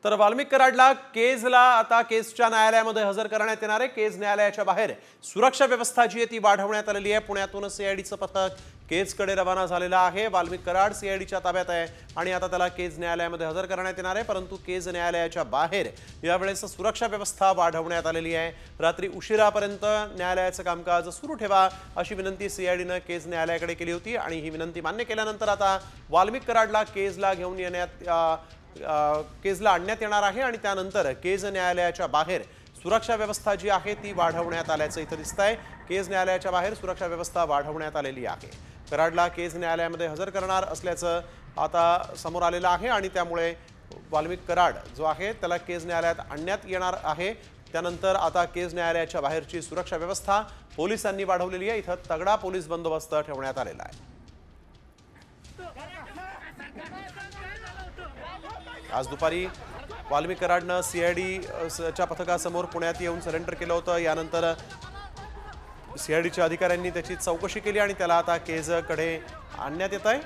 तर वाल्मिक कराडला केजला आता केजच्या न्यायालयामध्ये हजर करण्यात येणार आहे। केज न्यायालयाच्या बाहेर सुरक्षा व्यवस्था जी आहे ती वाढवण्यात आलेली आहे। पुण्यातून सीआयडीचं पथक केजकडे रवाना झालेलं आहे। वाल्मिक कराड सीआयडीच्या ताब्यात आहे आणि आता त्याला केज न्यायालयामध्ये हजर करण्यात येणार आहे। परंतु केज न्यायालयाच्या बाहेर यावेळेस सुरक्षा व्यवस्था वाढवण्यात आलेली आहे। रात्री उशिरापर्यंत न्यायालयाचं कामकाज सुरू ठेवा अशी विनंती सीआयडीने केज न्यायालयाकडे केली होती आणि ही विनंती मान्य केल्यानंतर आता वाल्मिक कराडला केजला घेऊन केजला आणण्यात येणार आहे आणि त्यानंतर केज न्यायालयाच्या बाहेर सुरक्षा व्यवस्था जी आहे ती वाढवण्यात आल्याचं इथं दिसतंय। केज न्यायालयाच्या बाहेर सुरक्षा व्यवस्था वाढवण्यात आलेली आहे। कराडला केज न्यायालयामध्ये हजर करणार असल्याचं आता समोर आलेलं आहे आणि त्यामुळे वाल्मिक कराड जो आहे त्याला केज न्यायालयात आणण्यात येणार आहे। त्यानंतर आता केज न्यायालयाच्या बाहेरची सुरक्षा व्यवस्था पोलिसांनी वाढवलेली आहे। इथं तगडा पोलीस बंदोबस्त ठेवण्यात आलेला आहे। आज दुपारी वाल्मिक कराडनं सीआयडीच्या पथकासमोर पुण्यात येऊन सरेंडर केलं होतं। यानंतर सीआयडीच्या अधिकाऱ्यांनी त्याची चौकशी केली आणि त्याला आता केजकडे आणण्यात येत आहे।